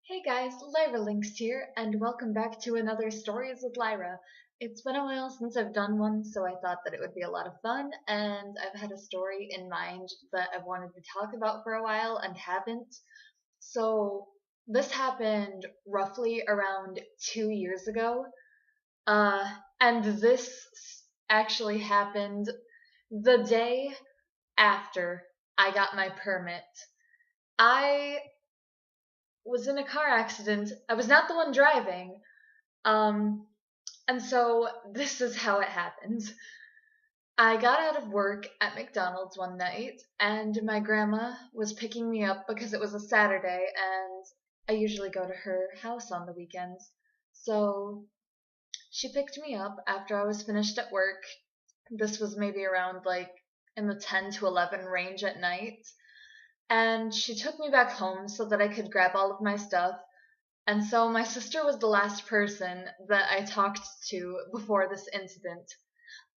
Hey guys, Lyra Linx here, and welcome back to another Stories with Lyra. It's been a while since I've done one, so I thought that it would be a lot of fun, and I've had a story in mind that I've wanted to talk about for a while and haven't. So, this happened roughly around 2 years ago, and this actually happened the day after I got my permit. I was in a car accident. I was not the one driving. Um, and so this is how it happened. I got out of work at McDonald's one night, and my grandma was picking me up because it was a Saturday, and I usually go to her house on the weekends. So she picked me up after I was finished at work. This was maybe around like in the 10 to 11 range at night. And she took me back home so that I could grab all of my stuff. And so my sister was the last person that I talked to before this incident.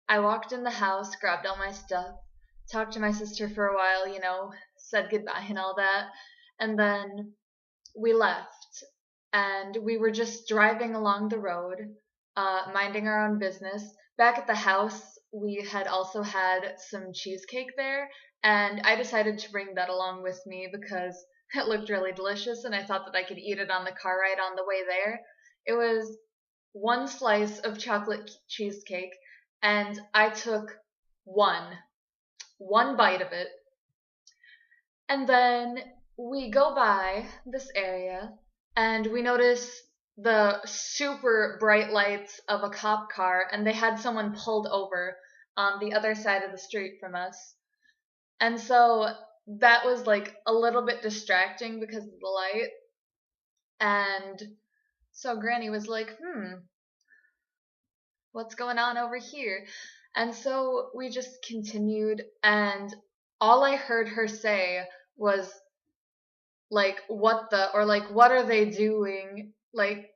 I walked in the house, grabbed all my stuff, talked to my sister for a while, said goodbye and all that, and then we left. And we were just driving along the road, minding our own business. Back at the house, we had also had some cheesecake there, and I decided to bring that along with me because it looked really delicious, and I thought that I could eat it on the car ride on the way there. It was one slice of chocolate cheesecake, and I took one bite of it, and then we go by this area, and we notice the super bright lights of a cop car, and they had someone pulled over on the other side of the street from us. And so that was like a little bit distracting because of the light. And so Granny was like, what's going on over here? And so we just continued, and all I heard her say was, like, what are they doing? Like,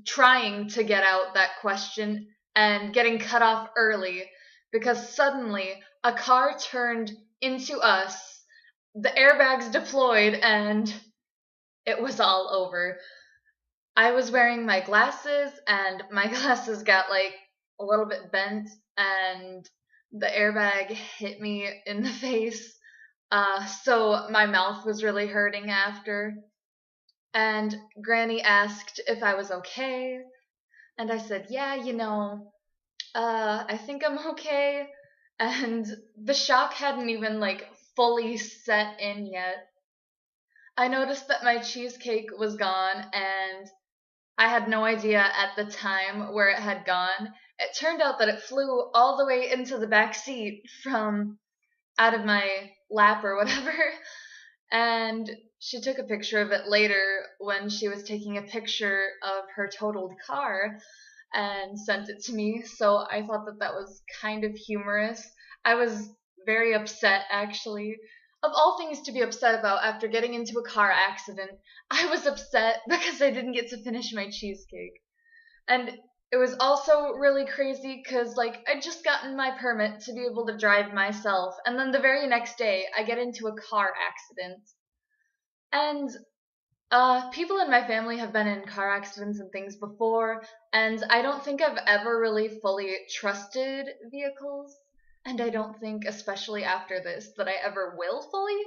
trying to get out that question and getting cut off early because suddenly a car turned into us, the airbags deployed, and it was all over. I was wearing my glasses, and my glasses got like a little bit bent, and the airbag hit me in the face. So my mouth was really hurting after. And Granny asked if I was okay, and I said, yeah, I think I'm okay. And the shock hadn't even like fully set in yet. I noticed that my cheesecake was gone, and I had no idea at the time where it had gone. It turned out that it flew all the way into the back seat from out of my lap or whatever. And she took a picture of it later when she was taking a picture of her totaled car and sent it to me. So I thought that that was kind of humorous. I was very upset, actually. Of all things to be upset about after getting into a car accident, I was upset because I didn't get to finish my cheesecake. And it was also really crazy because, like, I'd just gotten my permit to be able to drive myself, and then the very next day, I get into a car accident. And people in my family have been in car accidents and things before, and I don't think I've ever really fully trusted vehicles, and I don't think, especially after this, that I ever will fully.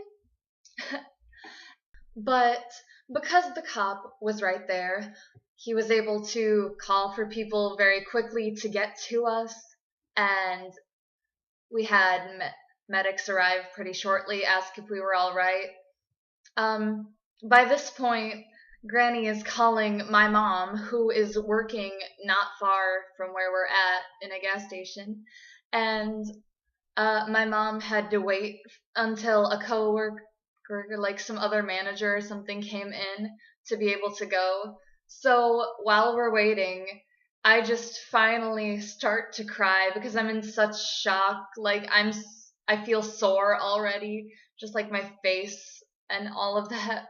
But because the cop was right there, he was able to call for people very quickly to get to us, and we had medics arrive pretty shortly, ask if we were all right. By this point, Granny is calling my mom, who is working not far from where we're at in a gas station, and my mom had to wait until a coworker, like some other manager or something, came in to be able to go. So while we're waiting, I just finally start to cry because I'm in such shock. Like I feel sore already, just like my face and all of that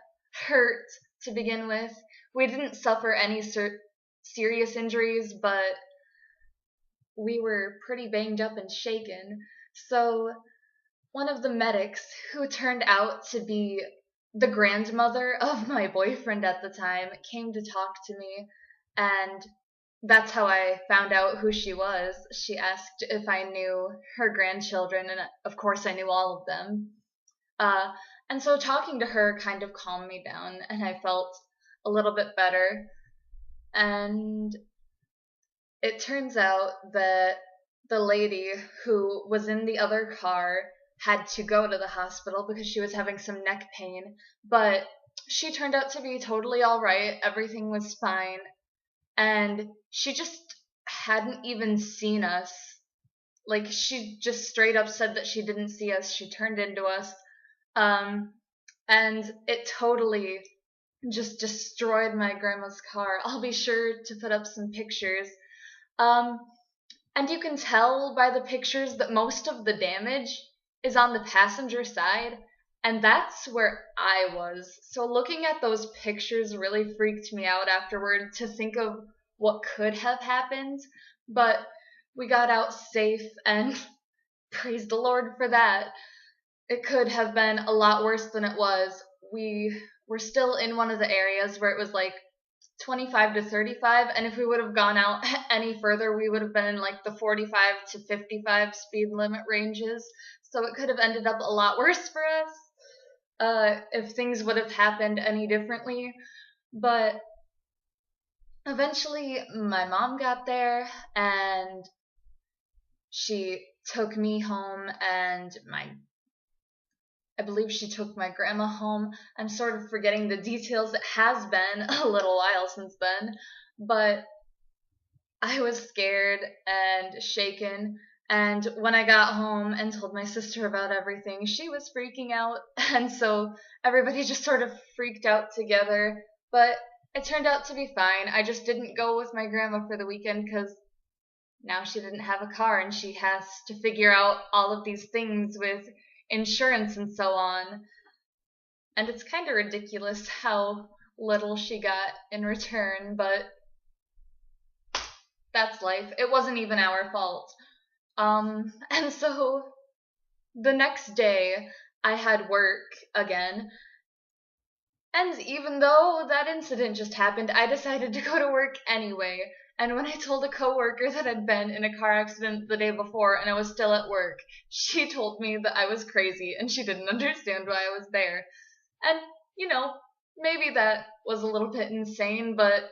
hurt to begin with. We didn't suffer any serious injuries, but we were pretty banged up and shaken. So one of the medics, who turned out to be the grandmother of my boyfriend at the time came to talk to me, and that's how I found out who she was. She asked if I knew her grandchildren, and of course I knew all of them. Uh, and so talking to her kind of calmed me down, and I felt a little bit better. And it turns out that the lady who was in the other car had to go to the hospital because she was having some neck pain, but she turned out to be totally all right. Everything was fine, and she just hadn't even seen us. Like, she just straight up said that she didn't see us. She turned into us, um, and it totally just destroyed my grandma's car. I'll be sure to put up some pictures. Um, and you can tell by the pictures that most of the damage is on the passenger side, and that's where I was. So looking at those pictures really freaked me out afterward to think of what could have happened, but we got out safe, and praise the Lord for that. It could have been a lot worse than it was. We were still in one of the areas where it was like 25 to 35, and if we would have gone out any further, we would have been in like the 45 to 55 speed limit ranges. So it could have ended up a lot worse for us if things would have happened any differently. But eventually my mom got there, and she took me home, and I believe she took my grandma home. I'm sort of forgetting the details. It has been a little while since then, but I was scared and shaken. And when I got home and told my sister about everything, she was freaking out. And so everybody just sort of freaked out together. But it turned out to be fine. I just didn't go with my grandma for the weekend because now she didn't have a car, and she has to figure out all of these things with insurance and so on. And it's kind of ridiculous how little she got in return, but that's life. It wasn't even our fault. And so the next day I had work again, and even though that incident just happened, I decided to go to work anyway. And when I told a coworker that I'd been in a car accident the day before and I was still at work, she told me that I was crazy and she didn't understand why I was there. And, maybe that was a little bit insane, but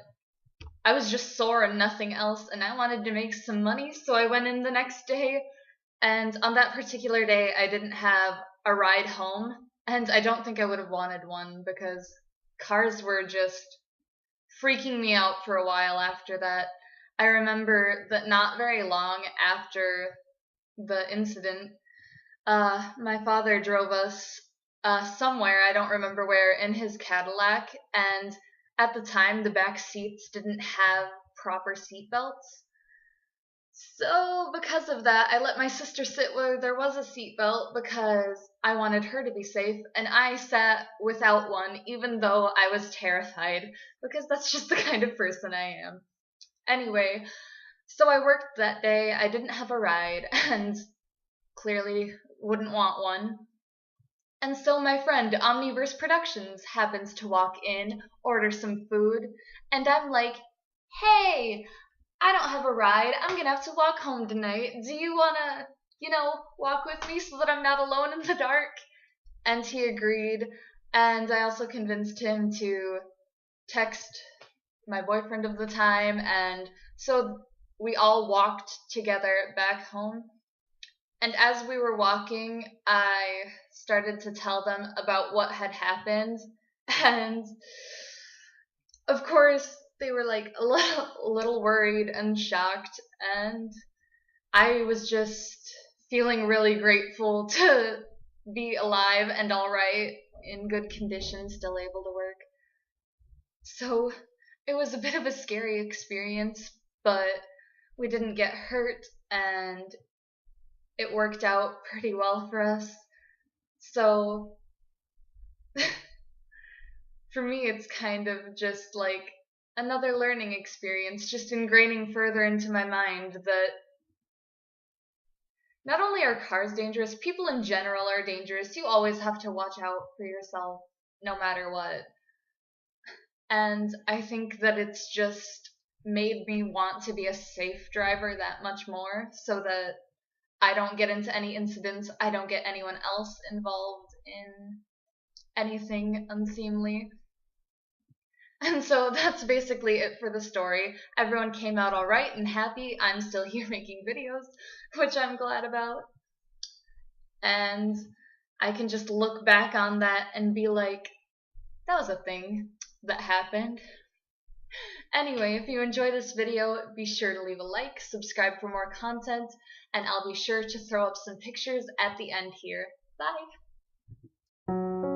I was just sore and nothing else, and I wanted to make some money, so I went in the next day. And on that particular day, I didn't have a ride home, and I don't think I would have wanted one because cars were just freaking me out for a while after that. I remember that not very long after the incident, my father drove us somewhere, I don't remember where, in his Cadillac, and at the time the back seats didn't have proper seat belts. So because of that, I let my sister sit where there was a seat belt because I wanted her to be safe, and I sat without one even though I was terrified because that's just the kind of person I am. Anyway, so I worked that day. I didn't have a ride and clearly wouldn't want one. And so my friend Omniverse Productions happens to walk in, order some food, and I'm like, hey, I don't have a ride. I'm gonna have to walk home tonight. Do you wanna, walk with me so that I'm not alone in the dark? And he agreed, and I also convinced him to text my boyfriend of the time, and so we all walked together back home. And as we were walking, I started to tell them about what had happened, and of course, they were like a little worried and shocked, and I was just feeling really grateful to be alive and all right, in good condition, still able to work. So it was a bit of a scary experience, but we didn't get hurt, and it worked out pretty well for us. So for me, it's kind of just like another learning experience, just ingraining further into my mind that not only are cars dangerous, people in general are dangerous. You always have to watch out for yourself. no matter what. And I think that it's just made me want to be a safe driver that much more, so that I don't get into any incidents, I don't get anyone else involved in anything unseemly. And so that's basically it for the story. Everyone came out alright and happy. I'm still here making videos, which I'm glad about. And I can just look back on that and be like, that was a thing that happened. Anyway, if you enjoy this video, be sure to leave a like, subscribe for more content, and I'll be sure to throw up some pictures at the end here. Bye!